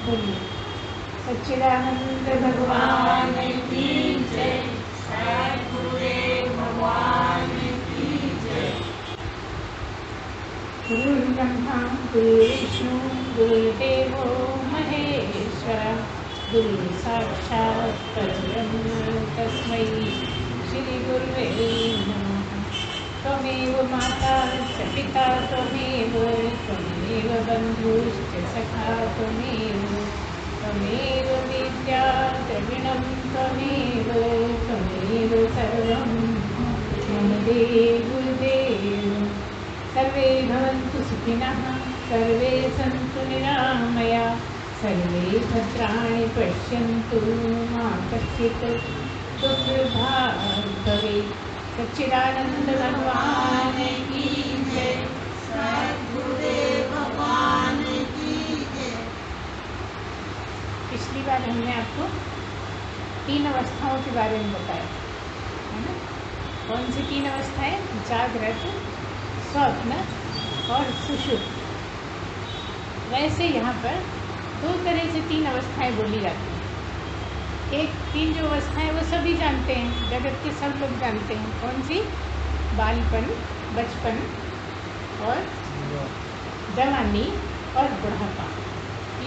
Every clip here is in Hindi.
बोलिए। सच्चिदानंद भगवान की जय। सद्गुरुदेव भगवान की जय। गुरुर्ब्रह्मा गुरुर्विष्णु गुरुर्देवो महेश्वरः। गुरु साक्षात् परब्रह्म तस्मै श्री गुरुवे नमः। त्वमेव माता च पिता त्वमेव बन्धुश्च सखा त्वमेव विद्या द्रविणं त्वमेव सर्वं मम देव गुरुदेव। सर्वे भवन्तु सुखिनः, सर्वे सन्तु निरामया, सर्वे भद्राणि पश्यन्तु मा कश्चित् दुःखभाग् भवेत्। सच्चिदानंद भगवान की जय। सद्गुरुदेव भगवान की जय। पिछली बार हमने आपको 3 अवस्थाओं के बारे में बताया है ना। कौन सी 3 अवस्थाएं? जागृत, स्वप्न और सुषुप्त। वैसे यहाँ पर 2 तरह से 3 अवस्थाएं बोली जाती हैं। एक 3 जो अवस्थाएं वो सभी जानते हैं, जगत के सब लोग जानते हैं। कौन सी? बालपन, बचपन और जवानी और बुढ़ापा।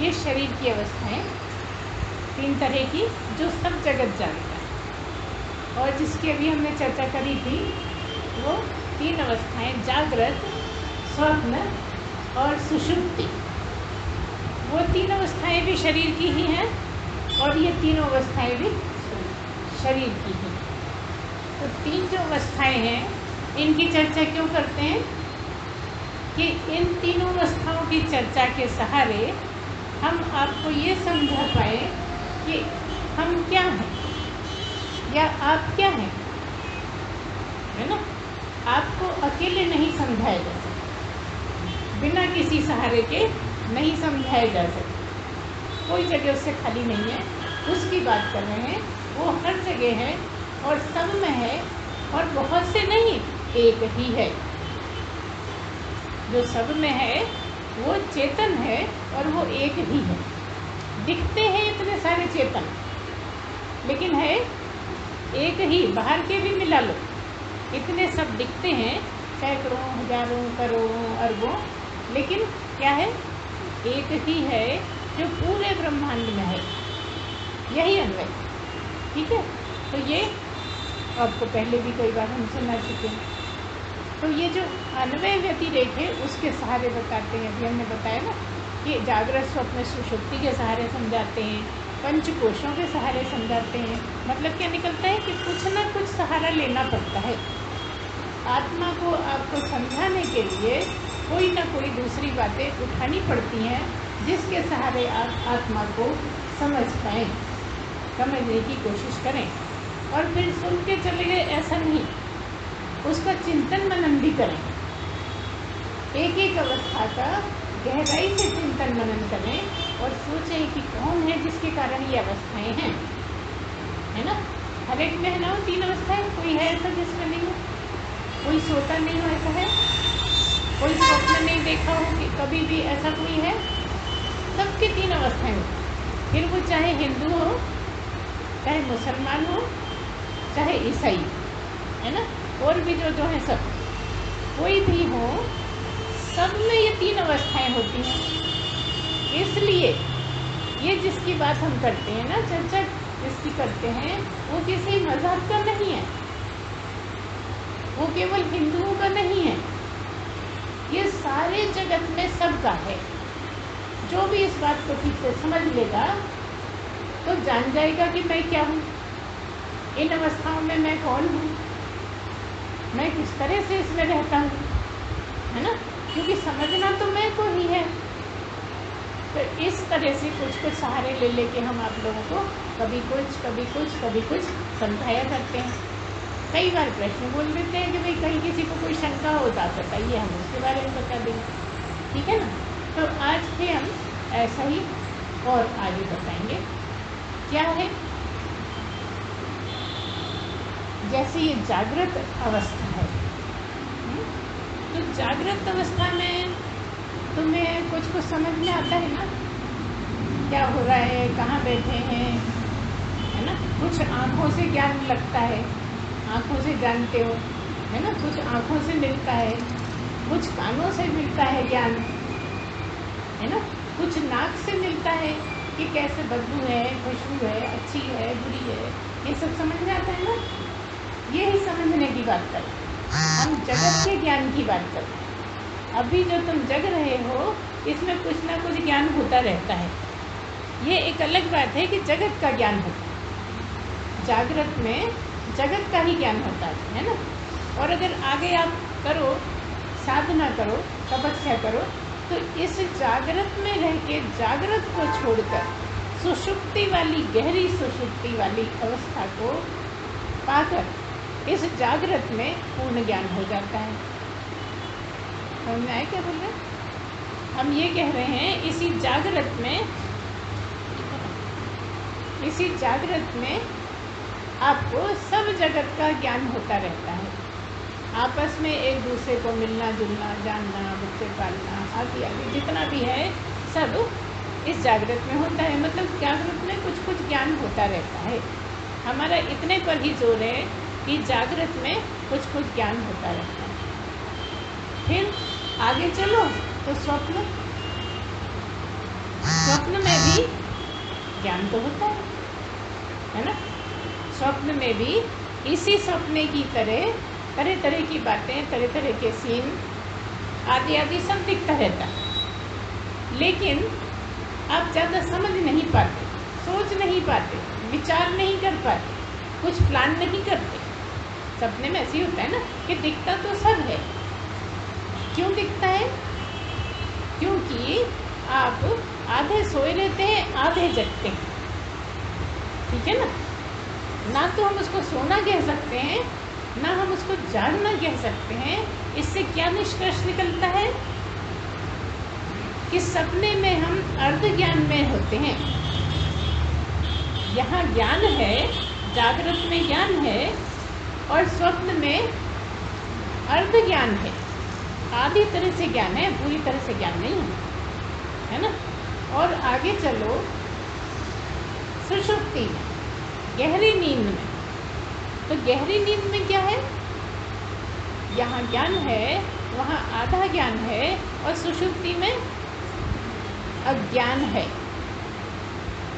ये शरीर की अवस्थाएं 3 तरह की जो सब जगत जानता है। और जिसकी अभी हमने चर्चा करी थी वो 3 अवस्थाएं जागृत, स्वप्न और सुषुप्ति। वो 3 अवस्थाएं भी शरीर की ही हैं और ये तीनों अवस्थाएं भी शरीर की हैं। तो 3 जो अवस्थाएं हैं इनकी चर्चा क्यों करते हैं कि इन तीनों अवस्थाओं की चर्चा के सहारे हम आपको ये समझा पाए कि हम क्या हैं या आप क्या हैं, है ना। आपको अकेले नहीं समझाया जा सकता, बिना किसी सहारे के नहीं समझाया जा सकता। कोई जगह उससे खाली नहीं है, उसकी बात कर रहे हैं। वो हर जगह है और सब में है और बहुत से नहीं, एक ही है। जो सब में है वो चेतन है और वो एक ही है। दिखते हैं इतने सारे चेतन, लेकिन है एक ही। बाहर के भी मिला लो, इतने सब दिखते हैं, सैकड़ों, हजारों, करोड़ों, अरबों, लेकिन क्या है? एक ही है जो पूरे ब्रह्मांड में है। यही अन्वय, ठीक है। तो ये आपको पहले भी कई बार हम सुना चुके हैं। तो ये जो अन्वय व्यतिरेक है उसके सहारे बताते हैं। अभी हमने बताया ना कि जागृत, स्वप्न, सुषुप्ति के सहारे समझाते हैं, पंचकोशों के सहारे समझाते हैं। मतलब क्या निकलता है कि कुछ ना कुछ सहारा लेना पड़ता है। आत्मा को आपको समझाने के लिए कोई ना कोई दूसरी बातें उठानी पड़ती हैं, जिसके सहारे आप आत्मा को समझ पाएँ, समझने की कोशिश करें। और फिर सुन के चले गए ऐसा नहीं, उसका चिंतन मनन भी करें। एक एक अवस्था का गहराई से चिंतन मनन करें और सोचें कि कौन है जिसके कारण ये अवस्थाएं हैं, है ना। हर एक में है ना 3 अवस्थाएं। कोई है ऐसा जिसमें नहीं हो? कोई सोता नहीं हो ऐसा है? कोई स्वप्न नहीं देखा हो कि कभी भी, ऐसा कोई है? सबकी 3 अवस्थाएं हो। फिर वो चाहे हिंदू हो, चाहे मुसलमान हो, चाहे ईसाई, है ना, और भी जो हैं सब, कोई भी हो, सब में ये 3 अवस्थाएं होती हैं। इसलिए ये जिसकी बात हम करते हैं ना, चर्चा जिसकी करते हैं, वो किसी मजहब का नहीं है, वो केवल हिंदुओं का नहीं है, ये सारे जगत में सबका है। जो भी इस बात को ठीक से समझ लेगा तो जान जाएगा कि मैं क्या हूँ, इन अवस्थाओं में मैं कौन हूँ, मैं किस तरह से इसमें रहता हूँ, है ना। क्योंकि समझना तो मैं को ही है। तो इस तरह से कुछ कुछ सहारे ले लेके हम आप लोगों को कभी कुछ कभी कुछ कभी कुछ समझाया करते हैं। कई बार प्रश्न बोल देते हैं कि भाई कहीं किसी को कोई शंका हो तो आप बताइए, हम उसके बारे में बता देंगे, ठीक है ना। तो आज भी हम ऐसा ही और आगे बताएंगे। क्या है? जैसे ये जागृत अवस्था है, तो जागृत अवस्था में तुम्हें कुछ कुछ समझ में आता है ना। क्या हो रहा है, कहाँ बैठे हैं, है ना। कुछ आँखों से ज्ञान लगता है, आँखों से जानते हो, है ना। कुछ आँखों से मिलता है, कुछ कानों से मिलता है ज्ञान, है ना। कुछ नाक से मिलता है कि कैसे बदबू है, खुशबू है, अच्छी है, बुरी है, ये सब समझ में आता है ना। ये ही समझने की बात करें, हम जगत के ज्ञान की बात करें। अभी जो तुम जग रहे हो इसमें कुछ ना कुछ ज्ञान होता रहता है। ये एक अलग बात है कि जगत का ज्ञान होता है, जागृत में जगत का ही ज्ञान होता है ना। और अगर आगे आप करो, साधना करो, तपस्या करो, तो इस जागृत में रह के जागृत को छोड़कर सुषुप्ति वाली, गहरी सुषुप्ति वाली अवस्था को पाकर इस जागृत में पूर्ण ज्ञान हो जाता है। समझ में आया क्या बोल रहे हैं? हम ये कह रहे हैं इसी जागृत में आपको सब जगत का ज्ञान होता रहता है। आपस में एक दूसरे को मिलना जुलना, जानना, बच्चे पालना आदि आदि जितना भी है सब इस जागृत में होता है। मतलब जागृत में कुछ कुछ ज्ञान होता रहता है। हमारा इतने पर ही जोर है कि जागृत में कुछ कुछ ज्ञान होता रहता है। फिर आगे चलो तो स्वप्न में भी ज्ञान तो होता है ना। स्वप्न में भी इसी सपने की तरह तरह की बातें, तरह तरह के सीन आदि आदि सब दिखता रहता है। लेकिन आप ज़्यादा समझ नहीं पाते, सोच नहीं पाते, विचार नहीं कर पाते, कुछ प्लान नहीं करते। सपने में ऐसे ही होता है ना कि दिखता तो सब है। क्यों दिखता है? क्योंकि आप आधे सोए रहते हैं, आधे जगते हैं, ठीक है ना। ना तो हम उसको सोना कह सकते हैं, ना हम उसको जागना कह सकते हैं। इससे क्या निष्कर्ष निकलता है कि सपने में हम अर्ध ज्ञान में होते हैं। यहाँ ज्ञान है, जागृत में ज्ञान है, और स्वप्न में अर्ध ज्ञान है, आधी तरह से ज्ञान है, पूरी तरह से ज्ञान नहीं है ना। और आगे चलो सुषुप्ति में, गहरी नींद में। तो गहरी नींद में क्या है? यहाँ ज्ञान है, वहाँ आधा ज्ञान है, और सुषुप्ति में अज्ञान है।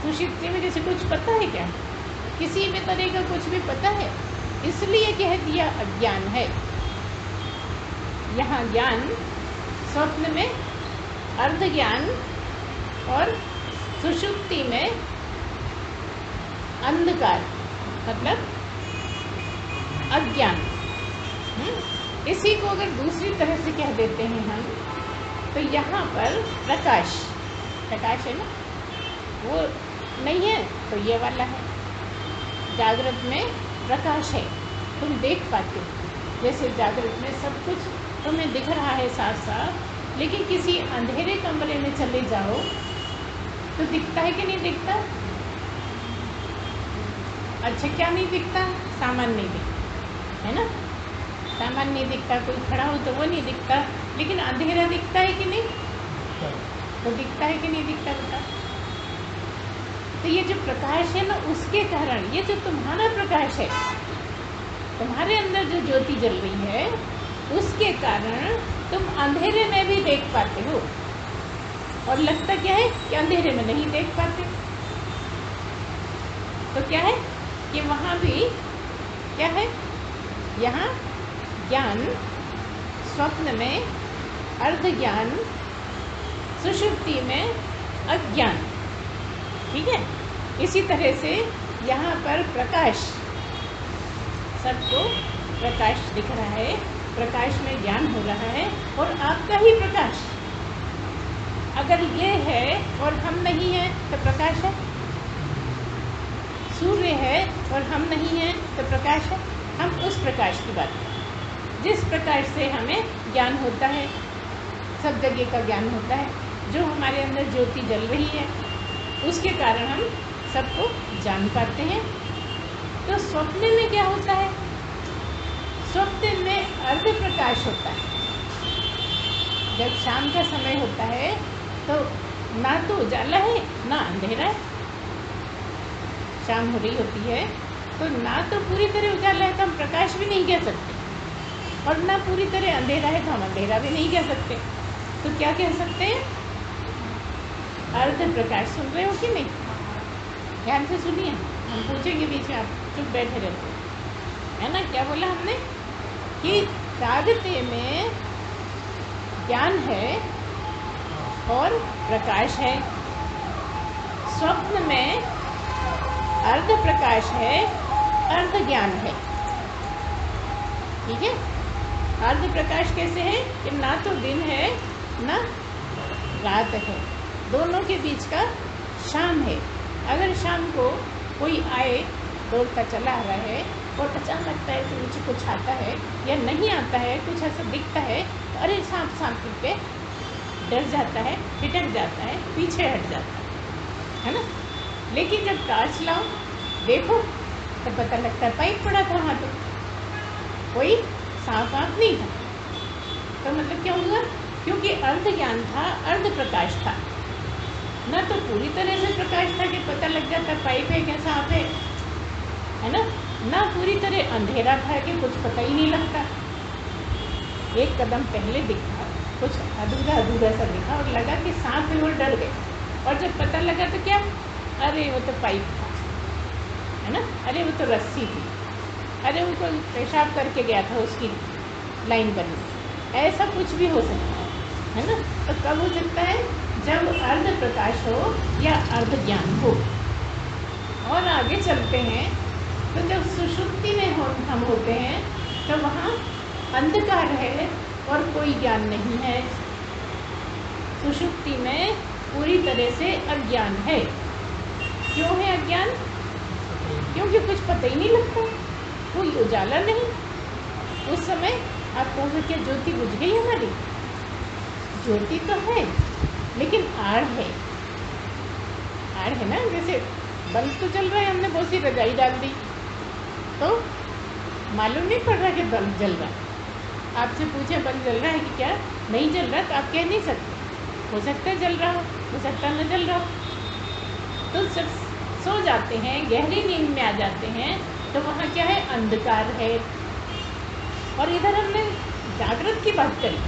सुषुप्ति में जैसे कुछ पता है क्या? किसी भी तरह का कुछ भी पता है, इसलिए कह दिया अज्ञान है। यहाँ ज्ञान, स्वप्न में अर्ध ज्ञान, और सुषुप्ति में अंधकार, मतलब अज्ञान। इसी को अगर दूसरी तरह से कह देते हैं हम, तो यहाँ पर प्रकाश है ना, वो नहीं है तो ये वाला है। जागृत में प्रकाश है, तुम देख पाते हो। जैसे जागृत में सब कुछ तुम्हें दिख रहा है साफ साफ, लेकिन किसी अंधेरे कमरे में चले जाओ तो दिखता है कि नहीं दिखता? अच्छा, क्या नहीं दिखता? सामान नहीं दिखता, है ना। सामान नहीं दिखता, कोई खड़ा हो तो वो नहीं दिखता, लेकिन अंधेरा दिखता है कि नहीं? तो दिखता है कि नहीं दिखता बता। तो ये जो प्रकाश है ना, उसके कारण, ये जो तुम्हारा प्रकाश है, तुम्हारे अंदर जो ज्योति जल रही है, उसके कारण तुम अंधेरे में भी देख पाते हो। और लगता क्या है कि अंधेरे में नहीं देख पाते। तो क्या है कि वहाँ भी क्या है? यहाँ ज्ञान, स्वप्न में अर्ध ज्ञान, सुषुप्ति में अज्ञान, ठीक है। इसी तरह से यहाँ पर प्रकाश, सबको प्रकाश दिख रहा है, प्रकाश में ज्ञान हो रहा है, और आपका ही प्रकाश। अगर ये है और हम नहीं हैं तो प्रकाश है। सूर्य है और हम नहीं हैं तो प्रकाश है। हम उस प्रकाश की बात करें जिस प्रकाश से हमें ज्ञान होता है, सब जगह का ज्ञान होता है, जो हमारे अंदर ज्योति जल रही है, उसके कारण हम सबको जान पाते हैं। तो स्वप्न में क्या होता है? स्वप्न में अर्ध प्रकाश होता है। जब शाम का समय होता है तो ना तो उजाला है ना अंधेरा है, शाम हो रही होती है, तो ना तो पूरी तरह उजाला है तो हम प्रकाश भी नहीं कह सकते, और ना पूरी तरह अंधेरा है तो हम अंधेरा भी नहीं कह सकते। तो क्या कह सकते हैं? अर्ध प्रकाश। सुन रहे हो कि नहीं? ध्यान से सुनिए, हम पूछेंगे बीच में, आप चुप बैठे रहते है ना। क्या बोला हमने? कि जागते में ज्ञान है और प्रकाश है, स्वप्न में अर्ध प्रकाश है, अर्ध ज्ञान है। ठीक है? अर्ध प्रकाश कैसे है? कि ना तो दिन है ना रात है, दोनों के बीच का शाम है। अगर शाम को कोई आए, दौड़ता चला आ रहा है और अचानक लगता है कि नीचे कुछ आता है या नहीं आता है, कुछ ऐसा दिखता है, तो अरे सांप सांप पे डर जाता है, हिटक जाता है, पीछे हट जाता है ना। लेकिन जब टॉर्च लाओ, देखो, तो पता लगता है पाइप पड़ा था वहाँ, तो कोई सांप वाप नहीं था। तो मतलब क्या हुआ? क्योंकि अर्ध ज्ञान था, अर्ध प्रकाश था, न तो पूरी तरह से प्रकाश था कि पता लग जाता पाइप है क्या सांप है ना, ना पूरी तरह अंधेरा था कि कुछ पता ही नहीं लगता। एक कदम पहले दिखा, कुछ अधूरा अधूरा सा दिखा और लगा कि सांप है, और डर गए। और जब पता लगा तो क्या? अरे वो तो पाइप था, है ना, अरे वो तो रस्सी थी, अरे वो तो पेशाब करके गया था उसकी लाइन बनी। ऐसा कुछ भी हो सकता है ना। तो कब हो सकता है? जब अर्ध प्रकाश हो या अर्ध ज्ञान हो। और आगे चलते हैं, तो जब सुषुप्ति में हम होते हैं तो वहाँ अंधकार है और कोई ज्ञान नहीं है। सुषुप्ति में पूरी तरह से अज्ञान है। क्यों है अज्ञान? क्योंकि कुछ पता ही नहीं लगता, कोई उजाला नहीं। उस समय आप कहोगे क्या ज्योति बुझ गई हमारी? ज्योति तो है, लेकिन आड़ है। आड़ है ना, जैसे बल्ब तो चल रहा है, हमने बहुत सी रजाई डाल दी तो मालूम नहीं पड़ रहा कि बल्ब जल रहा है। आपसे पूछे बल्ब जल रहा है कि क्या? नहीं जल रहा, तो आप कह नहीं सकते। हो सकता है जल रहा हो सकता है न जल रहा हो। तो जब सो जाते हैं, गहरी नींद में आ जाते हैं, तो वहाँ क्या है? अंधकार है। और इधर हमने जागृत की बात करी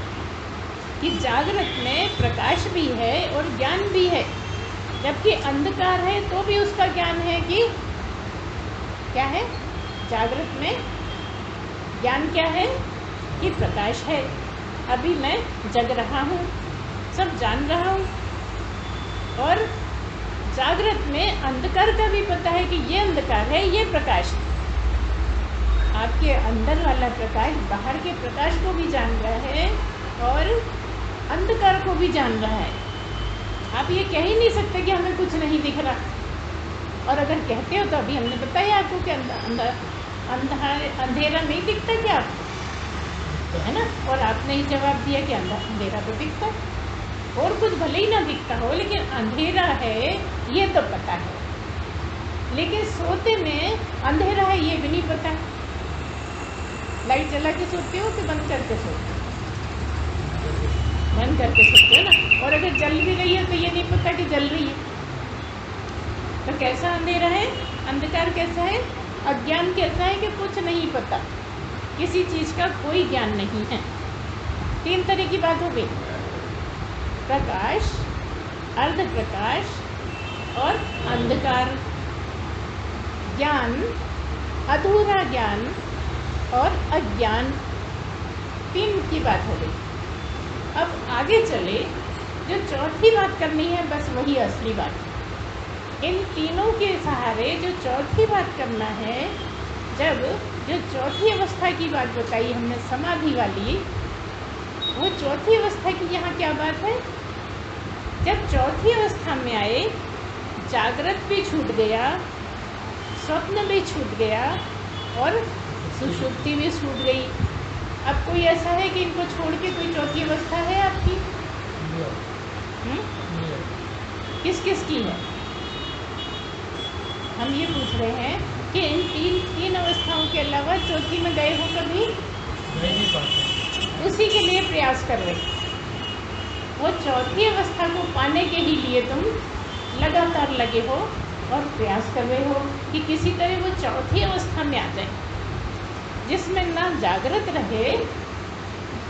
कि जागृत में प्रकाश भी है और ज्ञान भी है, जबकि अंधकार है तो भी उसका ज्ञान है कि क्या है? जागृत में ज्ञान क्या है? कि प्रकाश है। अभी मैं जग रहा हूँ, सब जान रहा हूँ। और जागृत में अंधकार का भी पता है कि ये अंधकार है, ये प्रकाश है। आपके अंदर वाला प्रकाश बाहर के प्रकाश को भी जान रहा है और अंधकार को भी जान रहा है। आप ये कह ही नहीं सकते कि हमें कुछ नहीं दिख रहा। और अगर कहते हो तो अभी हमने बताया आपको कि अंधेरा नहीं दिखता क्या आपको, है ना। और आपने ही जवाब दिया कि अंधेरा तो दिखता है, और कुछ भले ही ना दिखता हो लेकिन अंधेरा है ये तो पता है। लेकिन सोते में अंधेरा है ये भी नहीं पता। लाइट जला के सोते हो कि बंद करके सोते हो? बंद करके सोते हो ना। और अगर जल भी रही है तो ये नहीं पता कि जल रही है। तो कैसा अंधेरा है? अंधकार कैसा है? अज्ञान कैसा है? कि कुछ नहीं पता, किसी चीज़ का कोई ज्ञान नहीं है। तीन तरह की बात हो गई, प्रकाश, अर्ध प्रकाश और अंधकार। ज्ञान, अधूरा ज्ञान और अज्ञान, तीन की बात हो गई। अब आगे चले, जो चौथी बात करनी है बस वही असली बात है। इन तीनों के सहारे जो चौथी बात करना है, जब जो चौथी अवस्था की बात बताई हमने समाधि वाली, वो चौथी अवस्था की यहाँ क्या बात है? जब चौथी अवस्था में आए, जागृत भी छूट गया, स्वप्न भी छूट गया और सुषुप्ति भी छूट गई। अब कोई ऐसा है कि इनको छोड़ के कोई चौथी अवस्था है आपकी? किस किस की है? हम ये पूछ रहे हैं कि इन तीन अवस्थाओं के अलावा चौथी में गए हो कभी? नहीं पाते। उसी के लिए प्रयास कर रहे। वो चौथी अवस्था को पाने के ही लिए तुम लगातार अनुसार लगे हो और प्रयास कर रहे हो कि किसी तरह वो चौथी अवस्था में आ जाए, जिसमें ना जागृत रहे,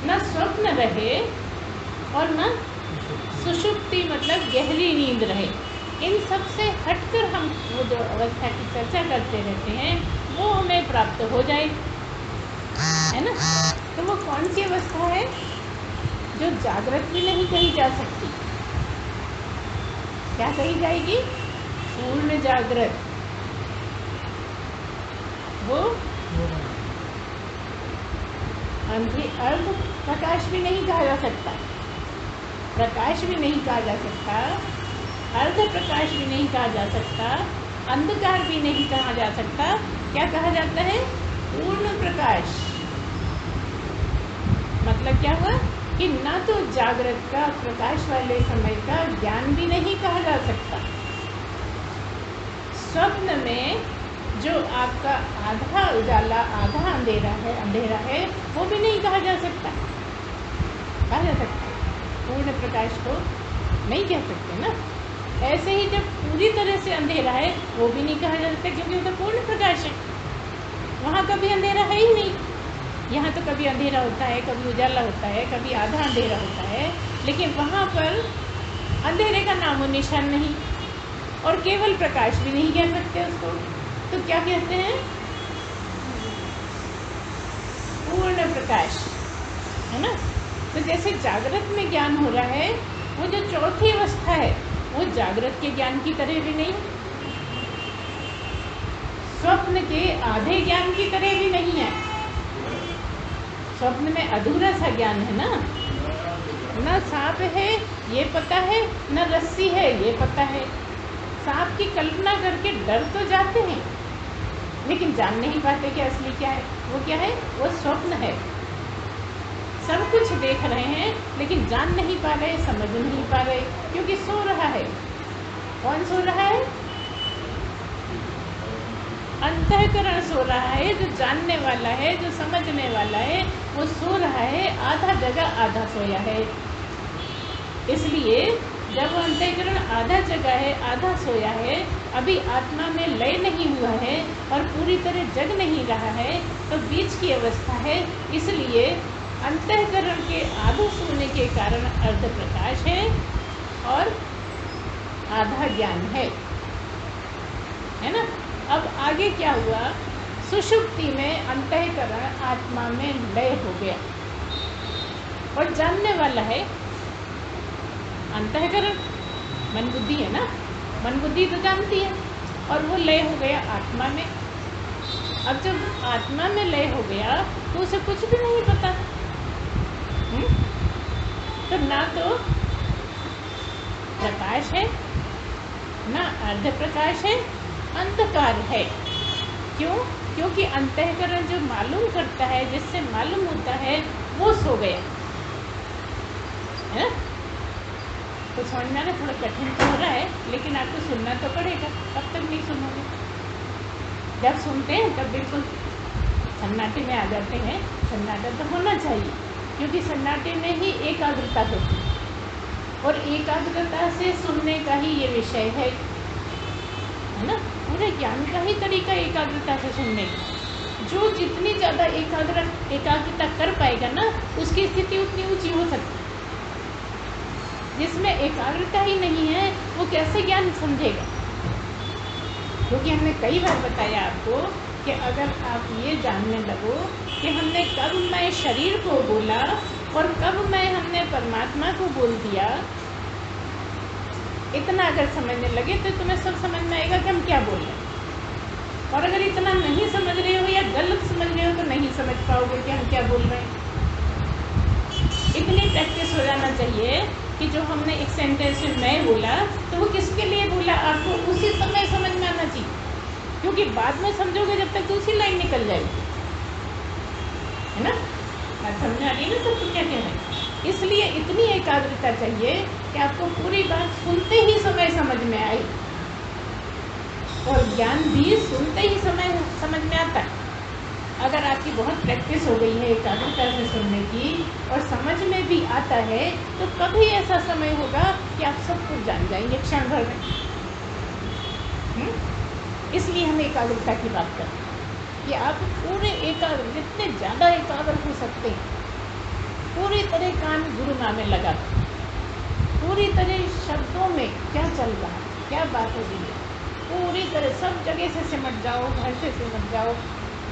ना स्वप्न रहे और ना सुषुप्ति मतलब गहरी नींद रहे। इन सब से हटकर हम वो जो अवस्था की चर्चा करते रहते हैं वो हमें प्राप्त हो जाए, है ना। तो वो कौन सी अवस्था है? जो जागृत भी नहीं कही जा सकती। क्या कही जाएगी? पूर्ण जागृत। वो अर्ध प्रकाश भी नहीं कहा जा सकता, प्रकाश भी नहीं कहा जा सकता, अर्ध प्रकाश भी नहीं कहा जा सकता, अंधकार भी नहीं कहा जा सकता। क्या कहा जाता है? पूर्ण प्रकाश। मतलब क्या हुआ कि ना तो जागृत का प्रकाश वाले समय का ज्ञान भी नहीं कहा जा सकता, स्वप्न में जो आपका आधा उजाला आधा अंधेरा है वो भी नहीं कहा जा सकता। कहा जा सकता पूर्ण प्रकाश को नहीं कह सकते ना। ऐसे ही जब पूरी तरह से अंधेरा है वो भी नहीं कहा जा सकता, क्योंकि वो तो पूर्ण प्रकाश है, वहाँ कभी अंधेरा है ही नहीं। यहाँ तो कभी अंधेरा होता है, कभी उजाला होता है, कभी आधा अंधेरा होता है, लेकिन वहाँ पर अंधेरे का नामो निशान नहीं, और केवल प्रकाश भी नहीं कह सकते उसको। तो क्या कहते हैं? पूर्ण प्रकाश, है ना। तो जैसे जागृत में ज्ञान हो रहा है, वो जो चौथी अवस्था है वो जागृत के ज्ञान की तरह भी नहीं, स्वप्न के आधे ज्ञान की तरह भी नहीं है। स्वप्न में अधूरा सा ज्ञान है ना सांप है ये पता है, न रस्सी है ये पता है। सांप की कल्पना करके डर तो जाते हैं, लेकिन जान नहीं पाते कि असली क्या है। वो क्या है? वो स्वप्न है। सब कुछ देख रहे हैं लेकिन जान नहीं पा रहे, समझ नहीं पा रहे, क्योंकि सो रहा है। कौन सो रहा है? अंतःकरण सो रहा है, जो जानने वाला है, जो समझने वाला है, वो सो रहा है, आधा जगह आधा सोया है। इसलिए जब वो अंतःकरण आधा जगह है आधा सोया है, अभी आत्मा में लय नहीं हुआ है और पूरी तरह जग नहीं रहा है, तो बीच की अवस्था है। इसलिए अंतःकरण के आधे सोने के कारण अर्ध प्रकाश है और आधा ज्ञान है ना। अब आगे क्या हुआ? सुषुप्ति में अंतःकरण आत्मा में लय हो गया और जानने वाला है अंतःकरण, मन बुद्धि है ना। मन बुद्धि तो जानती है, और वो लय हो गया आत्मा में। अब जब आत्मा में लय हो गया तो उसे कुछ भी नहीं पता। तो ना तो प्रकाश है, ना अर्ध प्रकाश है, अंधकार है। क्यों? क्योंकि अंतःकरण जो मालूम करता है, जिससे मालूम होता है, वो सो गया है। तो समझ में आना थोड़ा कठिन तो हो रहा है, लेकिन आपको सुनना तो पड़ेगा। कब तक नहीं सुनोगे? जब सुनते हैं तब बिल्कुल सन्नाटे में आ जाते हैं। सन्नाटा तो होना चाहिए, क्योंकि सन्नाटे में ही एकाग्रता होती है, और एकाग्रता से सुनने का ही ये विषय है ना। पूरे ज्ञान का ही तरीका एकाग्रता से सुनने का। जो जितनी ज़्यादा एकाग्रता कर पाएगा ना, उसकी स्थिति उतनी ऊंची हो सकती है। जिसमें एकाग्रता ही नहीं है वो कैसे ज्ञान समझेगा? क्योंकि हमने कई बार बताया आपको कि अगर आप ये जानने लगो कि हमने कब मैं शरीर को बोला और कब मैं हमने परमात्मा को बोल दिया, इतना अगर समझने लगे तो तुम्हें सब समझ में आएगा कि हम क्या बोल रहे हैं। और अगर इतना नहीं समझ रहे हो या गलत समझ रहे हो तो नहीं समझ पाओगे कि हम क्या बोल रहे हैं। इतनी प्रैक्टिस हो जाना चाहिए कि जो हमने एक सेंटेंस में मैं बोला तो वो किसके लिए बोला आपको उसी समय समझ में आना चाहिए, क्योंकि बाद में समझोगे जब तक दूसरी लाइन निकल जाएगी, है ना। बात समझ आ रही है ना सबको क्या कह रहे हैं? इसलिए इतनी एकाग्रता चाहिए कि आपको पूरी बात सुनते ही समय समझ में आए, और ज्ञान भी सुनते ही समय समझ में आता है। अगर आपकी बहुत प्रैक्टिस हो गई है एकाग्रता से सुनने की और समझ में भी आता है, तो कभी ऐसा समय होगा कि आप सब कुछ जान जाएंगे क्षण भर में। की हम एकाग्रता की बात करते हैं कि आप पूरे एकाग्र, जितने ज़्यादा एकाग्र हो सकते हैं, पूरी तरह कान गुरु माँ में लगा, पूरी तरह शब्दों में क्या चल रहा है, क्या बात हो रही है, पूरी तरह सब जगह से सिमट जाओ, घर से सिमट जाओ,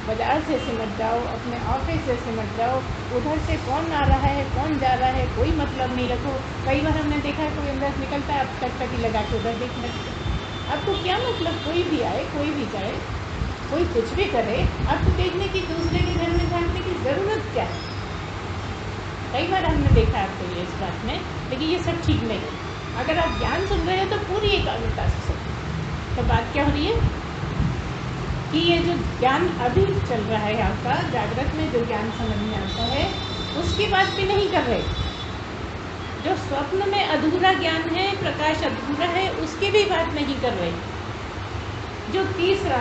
बाजार से सिमट जाओ, अपने ऑफिस से सिमट जाओ, उधर से कौन आ रहा है कौन जा रहा है कोई मतलब नहीं रखो। कई बार हमने देखा है कोई अंदर से निकलता है, आप टकटकी लगा के उधर देखने लगते। आपको क्या मतलब, कोई भी आए कोई भी जाए, कोई कुछ भी करे, आपको देखने की, दूसरे के घर में झांकने की ज़रूरत क्या है। कई बार हमने देखा आपको ये इस बात में, लेकिन ये सब ठीक नहीं है। अगर आप ज्ञान सुन रहे हो तो पूरी एकाग्रता से सुनो। तो बात क्या हो रही है कि ये जो ज्ञान अभी चल रहा है आपका जागृत में, जो ज्ञान समझ में आता है उसकी बात भी नहीं कर रहे। जो स्वप्न में अधूरा ज्ञान है, प्रकाश अधूरा है, उसकी भी बात नहीं कर रहे। जो तीसरा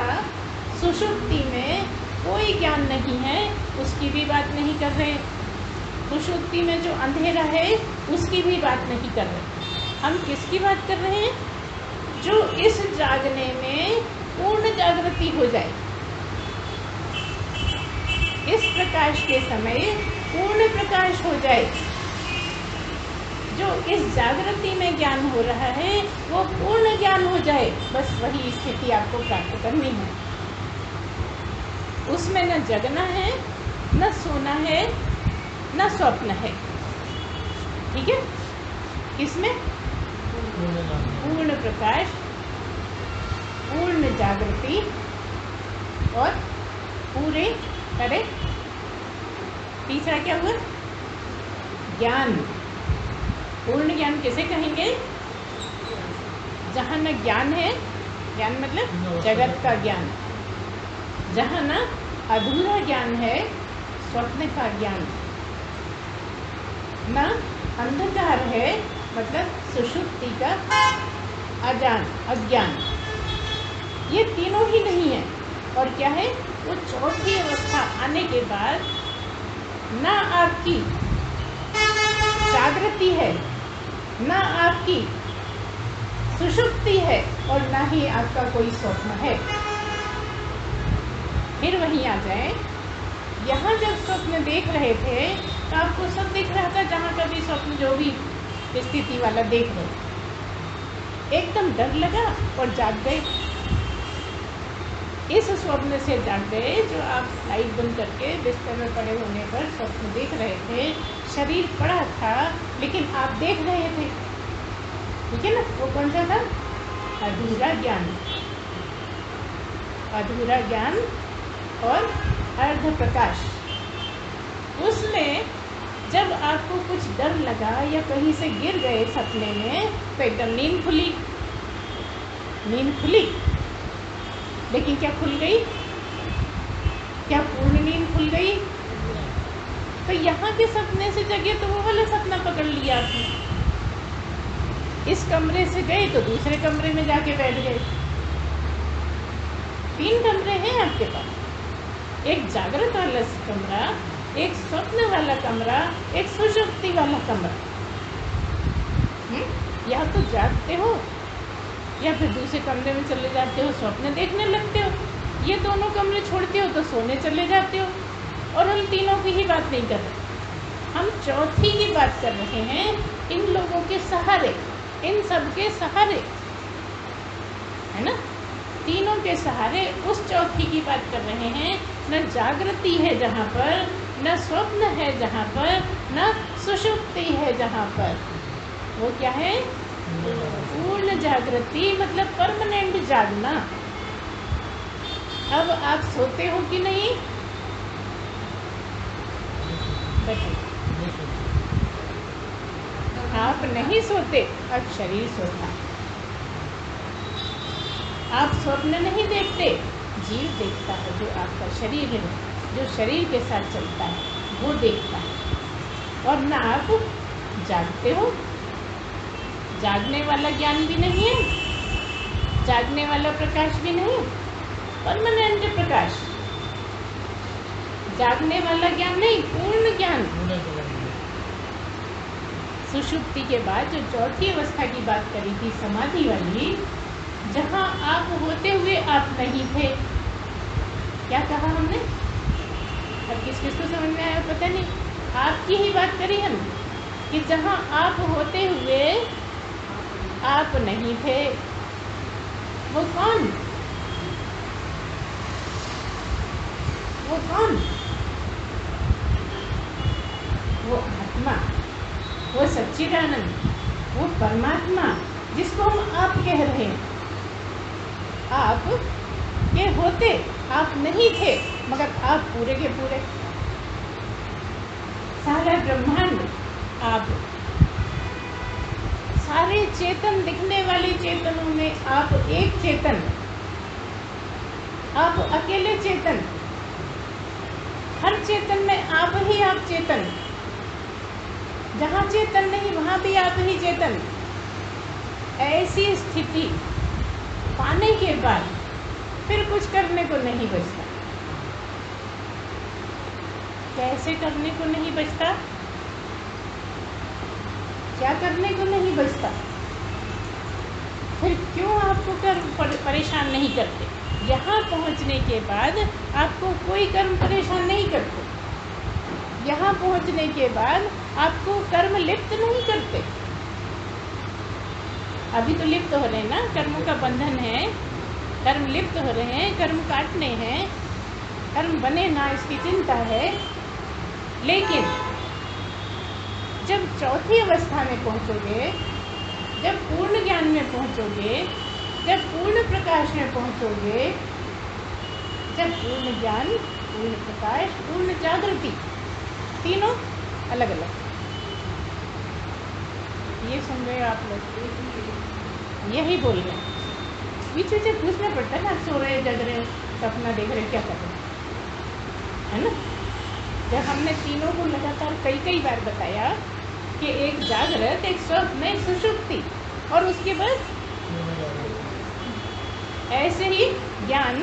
सुषुप्ति में कोई ज्ञान नहीं है, उसकी भी बात नहीं कर रहे। सुषुप्ति में जो अंधेरा है उसकी भी बात नहीं कर रहे। हम किसकी बात कर रहे हैं? जो इस जागने में पूर्ण जागृति हो जाए, इस प्रकाश के समय पूर्ण प्रकाश हो जाए, जो इस जागृति में ज्ञान हो रहा है वो पूर्ण ज्ञान हो जाए, बस वही स्थिति आपको प्राप्त करनी है। उसमें न जगना है, न सोना है, न स्वप्न है। ठीक है? इसमें पूर्ण प्रकाश, पूर्ण जागृति और पूरे करे। तीसरा क्या हुआ? ज्ञान। पूर्ण ज्ञान किसे कहेंगे? जहाँ न ज्ञान है, ज्ञान मतलब जगत का ज्ञान, जहाँ न अधूरा ज्ञान है, स्वप्न का ज्ञान, न अंधकार है मतलब सुषुप्ति का अज्ञान, ये तीनों ही नहीं है। और क्या है? वो चौथी अवस्था आने के बाद ना आपकी जागृति है, ना आपकी सुषुप्ति है, और ना ही आपका कोई स्वप्न है। फिर वहीं आ जाए, यहाँ जब स्वप्न देख रहे थे तो आपको सब दिख रहा था, जहाँ का भी स्वप्न जो भी स्थिति वाला देख रहे, एकदम डर लगा और जाग गए। इस स्वप्न से जाग गए जो आप लाइट बंद करके बिस्तर में पड़े होने पर स्वप्न देख रहे थे। शरीर पड़ा था लेकिन आप देख रहे थे। ठीक है ना? वो कौन सा था? अधूरा ज्ञान। अधूरा ज्ञान और अर्ध प्रकाश। उसमें जब आपको कुछ डर लगा या कहीं से गिर गए सपने में तो एकदम नींद खुली, लेकिन क्या खुल गई? क्या पूर्ण नींद खुल गई? तो यहाँ के सपने से जगे तो वो वाला सपना पकड़ लिया आपने। इस कमरे से गए तो दूसरे कमरे में जाके बैठ गए। 3 कमरे हैं आपके पास, एक जागृत वाला कमरा, एक स्वप्न वाला कमरा, एक सुषुप्ति वाला कमरा। या तो जागते हो या फिर दूसरे कमरे में चले जाते हो, स्वप्न देखने लगते हो। ये दोनों कमरे छोड़ते हो तो सोने चले जाते हो। और हम तीनों की ही बात नहीं कर रहे, हम चौथी की बात कर रहे हैं। इन लोगों के सहारे, इन सब के सहारे, है ना? तीनों के सहारे उस चौथी की बात कर रहे हैं। न जागृति है जहाँ पर, न स्वप्न है जहाँ पर, न सुषुप्ति है जहाँ पर। वो क्या है? पूर्ण जागृति, मतलब परमानेंट जागना। अब आप सोते हो कि नहीं? आप नहीं सोते, अब शरीर सोता है। आप स्वप्न नहीं देखते, जीव देखता है। जो आपका शरीर है, जो शरीर के साथ चलता है, वो देखता है। और ना आप जागते हो। जागने वाला ज्ञान भी नहीं है, जागने वाला प्रकाश भी नहीं, परमानेंट प्रकाश। जागने वाला ज्ञान नहीं, पूर्ण ज्ञान। सुषुप्ति के बाद जो चौथी अवस्था की बात करी थी, समाधि वाली, जहाँ आप हो होते हुए आप नहीं थे। क्या कहा हमने? अब किस किस को समझ में आया पता नहीं। आपकी ही बात करी हम कि जहाँ आप होते हुए आप नहीं थे। वो कौन? वो कौन? वो आत्मा, वो सच्चिदानंद, वो परमात्मा जिसको हम आप कह रहे हैं। आप के होते आप नहीं थे, मगर आप पूरे के पूरे। सारा ब्रह्मांड आप, सारे चेतन, दिखने वाले चेतनों में आप एक चेतन, आप अकेले चेतन। हर चेतन में आप ही आप चेतन। जहाँ चेतन नहीं वहाँ भी आप ही चेतन। ऐसी स्थिति पाने के बाद फिर कुछ करने को नहीं बचता। कैसे करने को नहीं बचता? क्या करने को नहीं बचता? फिर क्यों आपको कर्म परेशान नहीं करते? यहाँ पहुँचने के बाद आपको कोई कर्म परेशान नहीं करते। यहाँ पहुँचने के बाद आपको कर्म लिप्त नहीं करते। अभी तो लिप्त हो रहे हैं ना, कर्मों का बंधन है, कर्म लिप्त हो रहे हैं, कर्म काटने हैं, कर्म बने ना इसकी चिंता है। लेकिन जब चौथी अवस्था में पहुँचोगे, जब पूर्ण ज्ञान में पहुँचोगे, जब पूर्ण प्रकाश में पहुँचोगे, जब पूर्ण ज्ञान, पूर्ण प्रकाश, पूर्ण जागृति, तीनों अलग अलग। ये सुन रहे हो आप लोग? यही बोल रहे हैं। बीच बीच में पूछना पड़ता है ना, आप सो रहे हो, जग रहे हो, सपना देख रहे हो, क्या कर रहे हो, है ना? जब हमने तीनों को लगातार कई कई बार बताया कि एक जागृत, एक स्वप्न, एक सुषुप्ति, और उसके बाद ऐसे ही ज्ञान,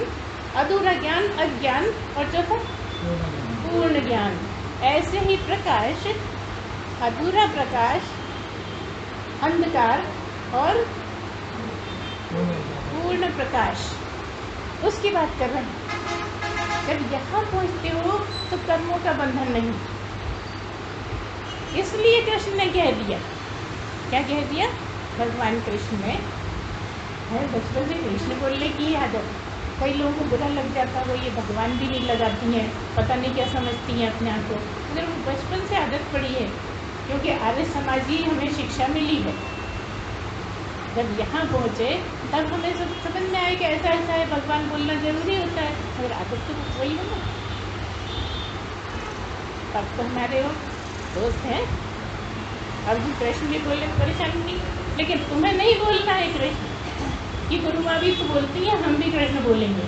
अधूरा ज्ञान, अज्ञान, और चौथा पूर्ण ज्ञान। ऐसे ही प्रकाश, अधूरा प्रकाश, अंधकार और पूर्ण प्रकाश, उसकी बात कर रहे हैं। जब यहाँ पहुँचते हो तो कर्मों का बंधन नहीं। इसलिए कृष्ण ने कह दिया, क्या कह दिया? भगवान कृष्ण ने है, बचपन से कृष्ण बोलने की आदत। कई लोगों को बुरा लग जाता, वो ये भगवान भी नहीं लगाती हैं, पता नहीं क्या समझती हैं अपने आप को, मगर वो बचपन से आदत पड़ी है, क्योंकि आर्य समाज ही हमें शिक्षा मिली है। जब यहाँ पहुँचे तब हमें सब समझ में आया कि ऐसा ऐसा है, भगवान बोलना जरूरी होता है, मगर आदत तो वही है ना। तब तो हमारे वो दोस्त हैं, अब भी कृष्ण भी बोले परेशानी नहीं, लेकिन तुम्हें नहीं बोलना है कृष्ण कि गुरु माँ भी तो बोलती है, हम भी कृष्ण बोलेंगे,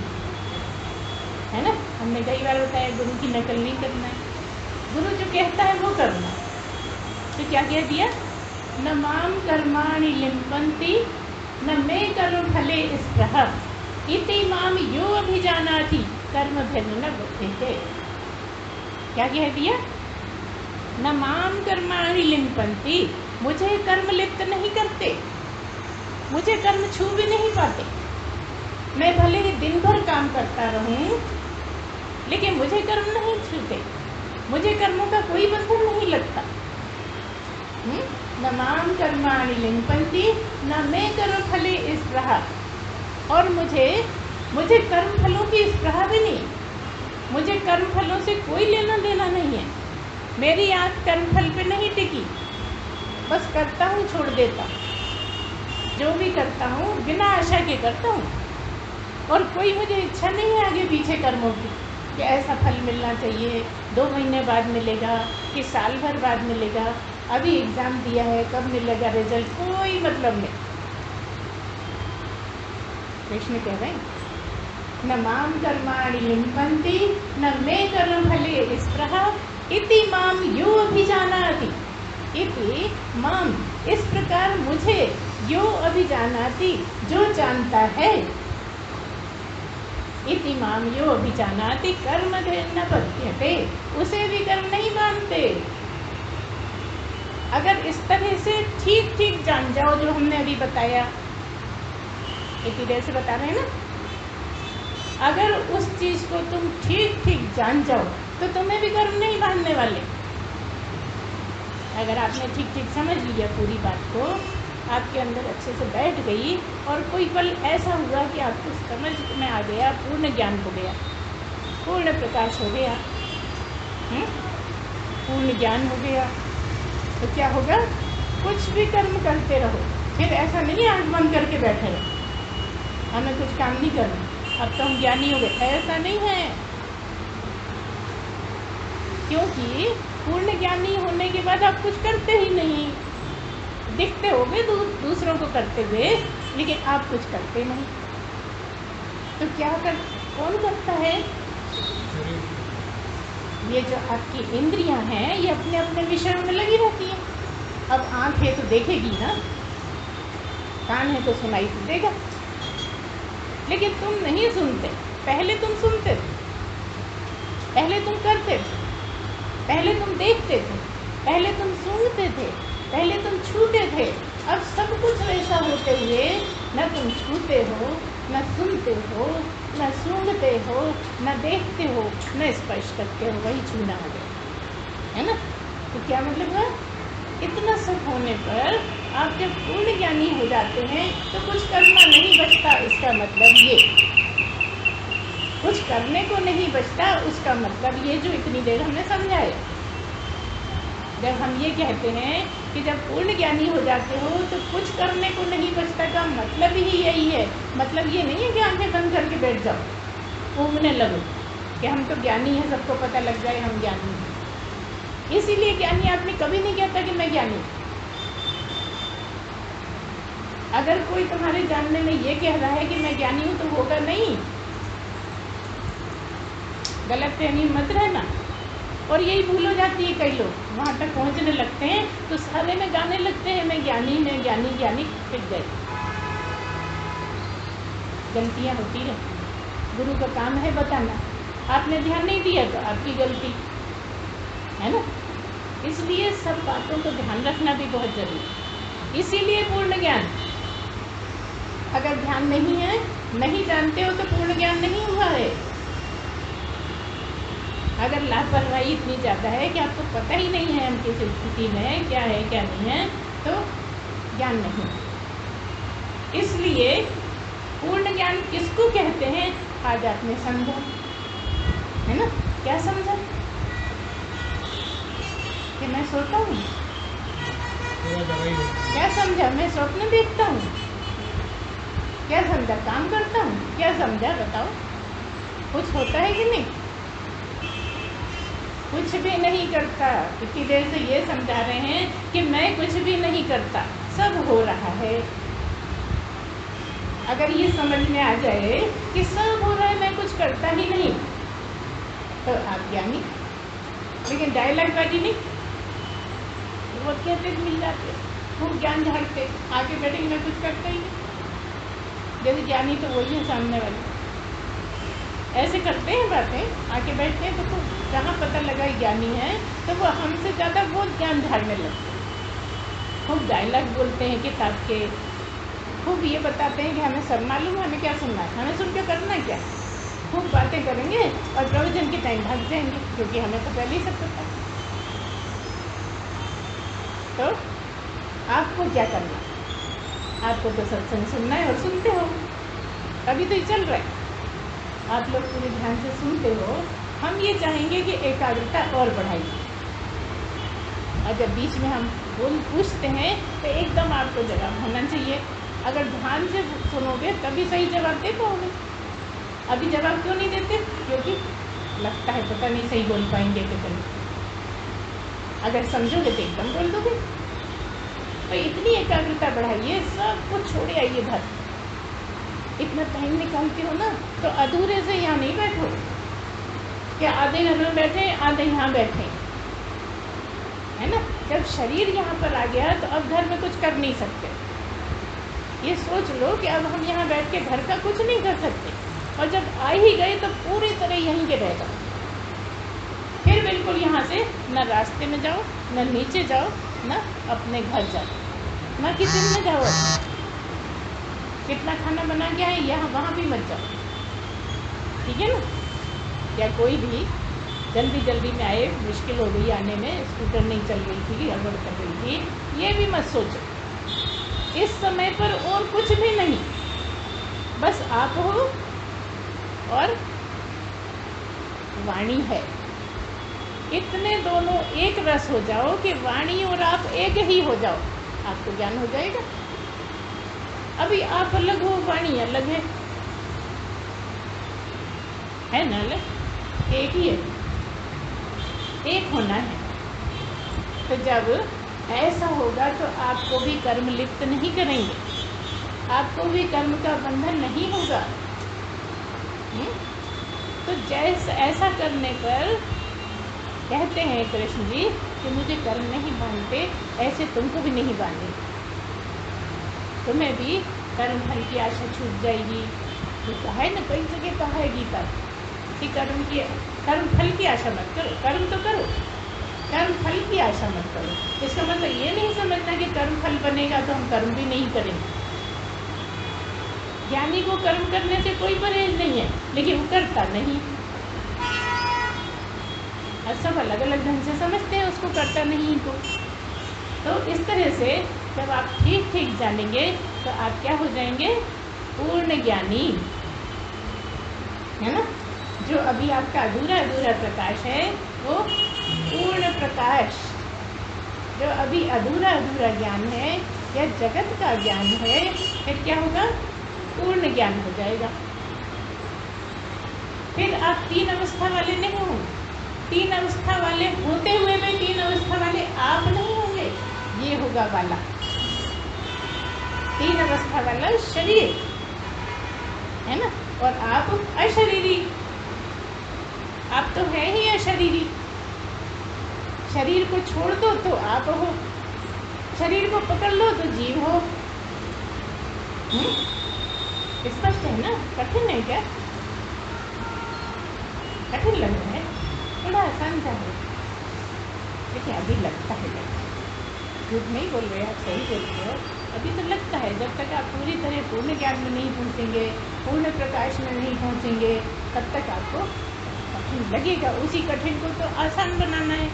है ना? हमने कई बार बताया गुरु की नकल नहीं करना है, गुरु जो कहता है वो करना। तो क्या कह दिया? न माम कर्माणि लिम्पन्ति न मे कर्म फले स्पृहा इति माम यो अभिजानाति कर्म भिन्न न बुद्धेते। क्या कह दिया? न माम कर्माणि लिम्पन्ति, मुझे कर्म लिप्त नहीं करते, मुझे कर्म छू भी नहीं पाते। मैं भले ही दिन भर काम करता रहूं, लेकिन मुझे कर्म नहीं छूते, मुझे कर्मों का कोई बंधन नहीं लगता। न माम कर्माणि लिम्पन्ति न मे कर्म फले स्पृहा, और मुझे कर्म फलों की स्पृहा भी नहीं, मुझे कर्म फलों से कोई लेना देना नहीं है। मेरी आँख कर्म फल पे नहीं टिकी, बस करता हूँ, छोड़ देता हूँ, जो भी करता हूँ बिना आशा के करता हूँ, और कोई मुझे इच्छा नहीं है आगे पीछे कर्मों की कि ऐसा फल मिलना चाहिए, 2 महीने बाद मिलेगा कि साल भर बाद मिलेगा, अभी एग्ज़ाम दिया है कब मिलेगा रिजल्ट, कोई मतलब नहीं। कृष्ण कह रहे हैं न माम कर्माणि लिम्पन्ति न मे कर्म फले स्पृहा इति माम यो अभिजानाति। इति माम, इस प्रकार मुझे, यो अभिजानाति, जो जानता है, इति माम यो अभिजानाति कर्म न बध्यते, उसे भी कर्म नहीं बांधते। अगर इस तरह से ठीक ठीक जान जाओ जो हमने अभी बताया, इतनी देर से बता रहे हैं ना अगर उस चीज़ को तुम ठीक ठीक जान जाओ तो तुम्हें भी कर्म नहीं बांधने वाले। अगर आपने ठीक ठीक समझ लिया पूरी बात को, आपके अंदर अच्छे से बैठ गई और कोई पल ऐसा हुआ कि आपको समझ में आ गया, पूर्ण ज्ञान हो गया, पूर्ण प्रकाश हो गया, पूर्ण ज्ञान हो गया, तो क्या होगा? कुछ भी कर्म करते रहो। फिर ऐसा नहीं है आँख बंद करके बैठे रहो, हमें कुछ काम नहीं करना, अब तो हम ज्ञानी हो गए, ऐसा नहीं है। क्योंकि पूर्ण ज्ञानी होने के बाद आप कुछ करते ही नहीं, दिखते होगे दूसरों को करते हुए, लेकिन आप कुछ करते नहीं। तो कौन करता है? ये जो आपकी इंद्रियां हैं, ये अपने अपने विषयों में लगी रहती है। अब आँख है तो देखेगी ना, कान है तो सुनाई तो देगा, लेकिन तुम नहीं सुनते। पहले तुम सुनते थे, पहले तुम करते थे, पहले तुम देखते थे, पहले तुम सूंघते थे, पहले तुम छूते थे। अब सब कुछ ऐसा होते हुए न तुम छूते हो, न सुनते हो, न सूंघते हो, न देखते हो, न स्पर्श करते हो, वही छूना हो गया, है ना? तो क्या मतलब है? इतना सुख होने पर आप जब पूर्ण ज्ञानी हो जाते हैं तो कुछ करना नहीं बचता। इसका मतलब ये, कुछ करने को नहीं बचता, उसका मतलब ये जो इतनी देर हमने समझाया। जब हम ये कहते हैं कि जब पूर्ण ज्ञानी हो जाते हो तो कुछ करने को नहीं बचता, का मतलब ही यही है। मतलब ये नहीं है कि आंखें बंद करके बैठ जाओ, ऊँघने लगो कि हम तो ज्ञानी हैं, सबको पता लग जाए हम ज्ञानी हैं। इसीलिए ज्ञानी आदमी कभी नहीं कहता कि मैं ज्ञानी। अगर कोई तुम्हारे जानने में ये कह रहा है कि मैं ज्ञानी हूँ तो होगा नहीं, गलत फहमी मत रहना। और यही भूल हो जाती है, कई लोग वहाँ तक पहुँचने लगते हैं तो सारे में गाने लगते हैं मैं ज्ञानी, मैं ज्ञानी, ज्ञानी, टिक गए। गलतियाँ होती रहती हैं, गुरु का काम है बताना, आपने ध्यान नहीं दिया तो आपकी गलती है ना। इसलिए सब बातों को ध्यान रखना भी बहुत जरूरी है। इसीलिए पूर्ण ज्ञान, अगर ध्यान नहीं है, नहीं जानते हो तो पूर्ण ज्ञान नहीं हुआ है। अगर लापरवाही इतनी ज़्यादा है कि आपको पता ही नहीं है हम किस स्थिति में है, क्या है क्या नहीं है, तो ज्ञान नहीं। इसलिए पूर्ण ज्ञान किसको कहते हैं? आज आपने समझा, है ना? क्या समझा? कि मैं सोता हूँ। क्या समझा? मैं स्वप्न देखता हूँ। क्या समझा? काम करता हूँ। क्या समझा? बताओ, कुछ होता है कि नहीं? कुछ भी नहीं करता। इतनी देर से ये समझा रहे हैं कि मैं कुछ भी नहीं करता, सब हो रहा है। अगर ये समझ में आ जाए कि सब हो रहा है, मैं कुछ करता ही नहीं, तो आप ज्ञानी। लेकिन डायलॉग बाजी नहीं, वो कहते मिल जाते, खूब ज्ञान झाड़ते, आगे बैठेंगे मैं कुछ करता ही नहीं। जैसे ज्ञानी तो वही है सामने वाले, ऐसे करते हैं बातें, आके बैठते हैं तो जहाँ पता लगा ज्ञानी है तो वो हमसे ज़्यादा वो ज्ञान झाड़ने लगते हैं। खूब डायलॉग बोलते हैं किताब के, खूब ये बताते हैं कि हमें सब मालूम है, हमें क्या सुनना है, हमें सुन के करना क्या। खूब बातें करेंगे और प्रवचन के टाइम भाग जाएंगे, क्योंकि हमें तो पहले ही सब पता है। तो आपको क्या करना? आपको तो सत्संग सुनना है और सुनते हो, अभी तो ये चल रहा है, आप लोग पूरे ध्यान से सुनते हो। हम ये चाहेंगे कि एकाग्रता और बढ़ाइए। और जब बीच में हम पूछते हैं तो एकदम आपको जवाब होना चाहिए। अगर ध्यान से सुनोगे तभी सही जवाब दे पाओगे। अभी जवाब क्यों नहीं देते? क्योंकि लगता है पता नहीं सही बोल पाएंगे कि नहीं। अगर समझोगे तो एकदम बोल दोगे। तो इतनी एकाग्रता बढ़ाइए, सब कुछ छोड़े आइए घर। इतना टाइम निकालते हो ना, तो अधूरे से यहाँ नहीं बैठो कि आधे घर में बैठे आधे यहाँ बैठे, है ना। जब शरीर यहाँ पर आ गया तो अब घर में कुछ कर नहीं सकते। ये सोच लो कि अब हम यहाँ बैठ के घर का कुछ नहीं कर सकते, और जब आ ही गए तो पूरी तरह यहीं के रह जाओ। फिर बिल्कुल यहाँ से न रास्ते में जाओ, न नीचे जाओ, न अपने घर जाओ, न किचन में जाओ। कितना खाना बना के आए यहाँ वहाँ भी मत जाओ, ठीक है ना। या कोई भी जल्दी जल्दी में आए, मुश्किल हो गई आने में, स्कूटर नहीं चल रही थी, गड़बड़ कर रही थी, ये भी मत सोचो। इस समय पर और कुछ भी नहीं, बस आप हो और वाणी है। इतने दोनों एक रस हो जाओ कि वाणी और आप एक ही हो जाओ, आपको ज्ञान हो जाएगा। अभी आप अलग हो, वाणी अलग है ना, अलग एक ही है, एक होना है। तो जब ऐसा होगा तो आपको भी कर्म लिप्त नहीं करेंगे, आपको भी कर्म का बंधन नहीं होगा। तो जैसे ऐसा करने पर कहते हैं कृष्ण जी कि मुझे कर्म नहीं बांधते, ऐसे तुमको भी नहीं बांधे, तुम्हें भी कर्म फल की आशा छूट जाएगी। तो कहा है ना, कई जगह कहा है गीता कि कर्म फल की आशा मत करो, कर्म तो करो, कर्म फल की आशा मत करो। इसका मतलब ये नहीं समझना कि कर्म फल बनेगा तो हम कर्म भी नहीं करेंगे। ज्ञानी को कर्म करने से कोई परहेज नहीं है, लेकिन वो करता नहीं। और सब अलग अलग ढंग से समझते हैं उसको करता नहीं को। तो इस तरह से जब आप ठीक ठीक जानेंगे तो आप क्या हो जाएंगे, पूर्ण ज्ञानी, है ना। जो अभी आपका अधूरा अधूरा प्रकाश है वो पूर्ण प्रकाश, जो अभी अधूरा अधूरा ज्ञान है या जगत का ज्ञान है, फिर क्या होगा, पूर्ण ज्ञान हो जाएगा। फिर आप तीन अवस्था वाले नहीं होंगे। तीन अवस्था वाले होते हुए भी तीन अवस्था वाले आप नहीं होंगे, ये होगा वाला। तीन अवस्था वाला शरीर है ना, और आप अशरीरी, आप तो है ही अशरीरी। शरीर को छोड़ दो तो आप हो, शरीर को पकड़ लो तो जीव हो। स्पष्ट है ना, कठिन है क्या, कठिन लग रहा है, थोड़ा आसान सा है, देखिए अभी लगता है, झूठ नहीं बोल रहे, आप सही बोल रहे हो। अभी तो लगता है, जब तक आप पूरी तरह पूर्ण ज्ञान में नहीं पहुँचेंगे, पूर्ण प्रकाश में नहीं पहुँचेंगे, तब तक आपको कठिन लगेगा। उसी कठिन को तो आसान बनाना है,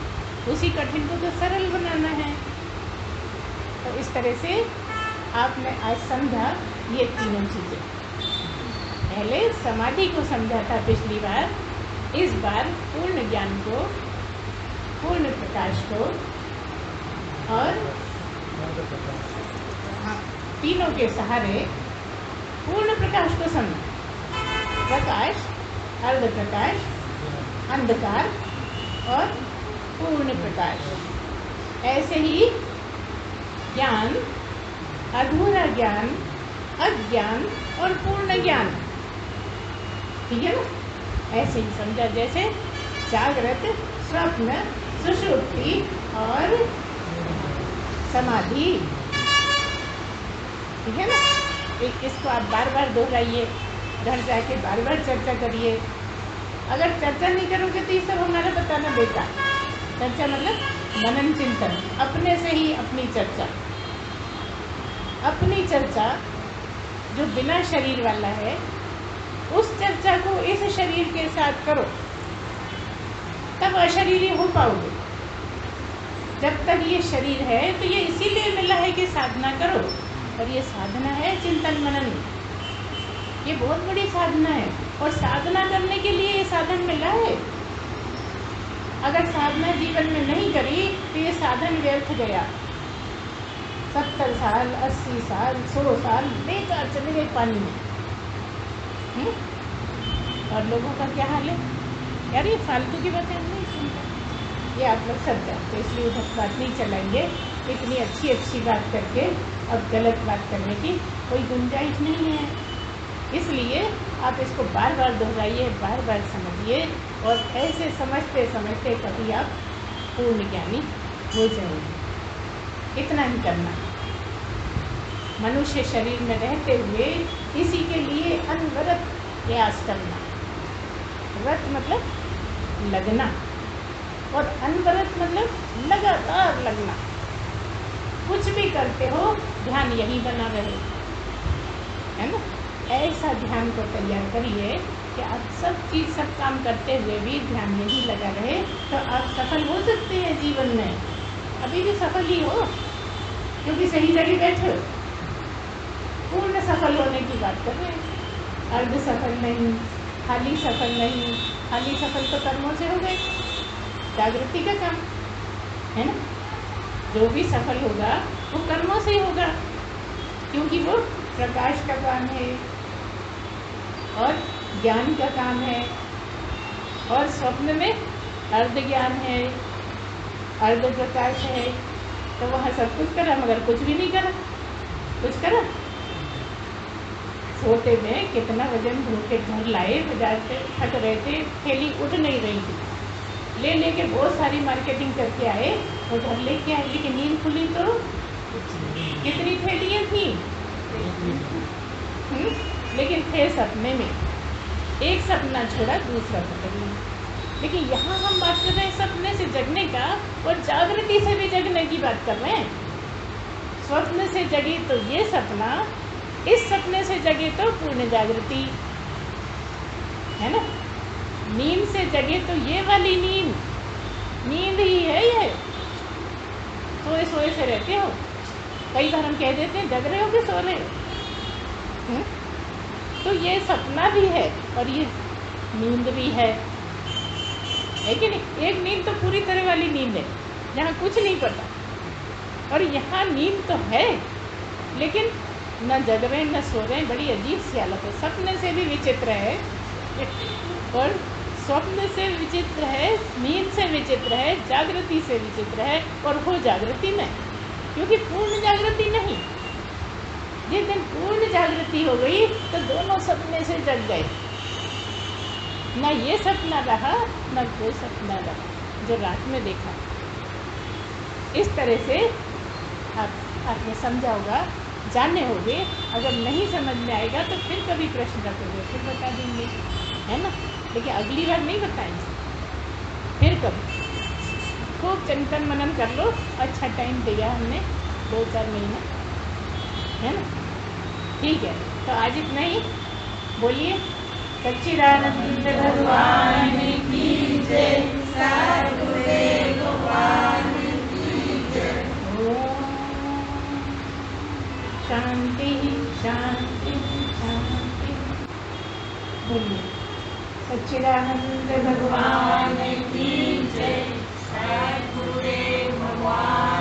उसी कठिन को तो सरल बनाना है। तो इस तरह से आपने आज समझा ये तीनों चीज़ें। पहले समाधि को समझा था पिछली बार, इस बार पूर्ण ज्ञान को, पूर्ण प्रकाश को, और तीनों के सहारे पूर्ण प्रकाश को समझा। प्रकाश, अर्ध प्रकाश, अंधकार और पूर्ण प्रकाश। ऐसे ही ज्ञान, अधूरा ज्ञान, अज्ञान और पूर्ण ज्ञान, ठीक है ना। ऐसे ही समझा, जैसे जागृत, स्वप्न, सुषुप्ति और समाधि, ठीक है ना। इसको आप बार बार दोहराइए, घर जाके बार बार चर्चा करिए। अगर चर्चा नहीं करोगे तो ये सब हमारा बताना बेकार। चर्चा मतलब मनन चिंतन, अपने से ही अपनी चर्चा, अपनी चर्चा जो बिना शरीर वाला है, उस चर्चा को इस शरीर के साथ करो, तब अशरीरी हो पाओगे। जब तक ये शरीर है तो ये इसीलिए मिला है कि साधना करो, और ये साधना है चिंतन मनन, ये बहुत बड़ी साधना है। और साधना करने के लिए ये साधन मिला है। अगर साधना जीवन में नहीं करी तो ये साधन व्यर्थ गया। 70 साल, 80 साल, 100 साल बेकार चले गए पानी में। और लोगों का क्या हाल है, यार ये फालतू की बातें हम नहीं सुनते, ये आप लोग सब जानते, इसलिए उधर बात नहीं चलाएंगे। इतनी अच्छी अच्छी बात करके अब गलत बात करने की कोई गुंजाइश नहीं है। इसलिए आप इसको बार बार दोहराइए, बार बार समझिए, और ऐसे समझते समझते कभी आप पूर्ण ज्ञानी हो जाएंगे। इतना ही करना, मनुष्य शरीर में रहते हुए इसी के लिए अनवरत प्रयास करना। व्रत मतलब लगना, और अनवरत मतलब लगातार लगना। कुछ भी करते हो ध्यान यही बना रहे, है ना। ऐसा ध्यान को तैयार करिए कि आप सब चीज़ सब काम करते हुए भी ध्यान यही लगा रहे तो आप सफल हो सकते हैं जीवन में। अभी भी सफल ही हो, क्योंकि सही जगह बैठे हो। पूर्ण सफल होने की बात कर रहे हैं, अर्ध सफल नहीं, खाली सफल नहीं। खाली सफल तो कर्मों से हो गए, जागृति का काम है ना। जो भी सफल होगा वो कर्मों से ही होगा, क्योंकि वो प्रकाश का काम है और ज्ञान का काम है, और स्वप्न में अर्ध ज्ञान है, अर्ध प्रकाश है। तो वहाँ सब कुछ करा मगर कुछ भी नहीं करा। कुछ करा? सोते में कितना वजन ढूंढ घर लाए, बाजार से थक रहे थे, थैली उठ नहीं रही थी, ले लेके बहुत सारी मार्केटिंग करके आए और घर लेके आए, लेकिन नींद खुली तो कितनी थैलियाँ थी। लेकिन थे सपने में, एक सपना छोड़ा दूसरा पकड़ लिया। लेकिन यहाँ हम बात कर रहे हैं सपने से जगने का, और जागृति से भी जगने की बात कर रहे हैं। स्वप्न से जगी तो ये सपना, इस सपने से जगे तो पूर्ण जागृति, है ना। नींद से जगे तो ये वाली नींद, नींद ही है ये। सोए सोए से रहते हो, कई बार हम कह देते हैं जग रहे हो कि सो रहे हो। तो ये सपना भी है और ये नींद भी है कि नहीं। एक नींद तो पूरी तरह वाली नींद है, जहाँ कुछ नहीं पता, और यहाँ नींद तो है लेकिन न जग रहे न सो रहे। बड़ी अजीब सी हालत है। सपने से भी विचित्र है और स्वप्न से विचित्र है, नींद से विचित्र है, जागृति से विचित्र है, और हो जागृति में, क्योंकि पूर्ण जागृति नहीं। जिस दिन पूर्ण जागृति हो गई तो दोनों सपने से जग गए, न ये सपना रहा न कोई सपना रहा जो रात में देखा। इस तरह से आपने समझा होगा, जाने होंगे। अगर नहीं समझ में आएगा तो फिर कभी प्रश्न रखोगे, फिर बता देंगे, है ना। लेकिन अगली बार नहीं बताएंगे, फिर कभी। खूब चिंतन मनन कर लो, अच्छा टाइम दिया हमने 2-4 महीने, है ना। ठीक है, तो आज इतना ही। बोलिए सच्चिदानंद भगवान की जय, सद्गुरुदेव भगवान की जय। ओम शांति शांति शांति। बोलिए सच्चिदानंद भगवान की जय, सद्गुरुदेव भगवान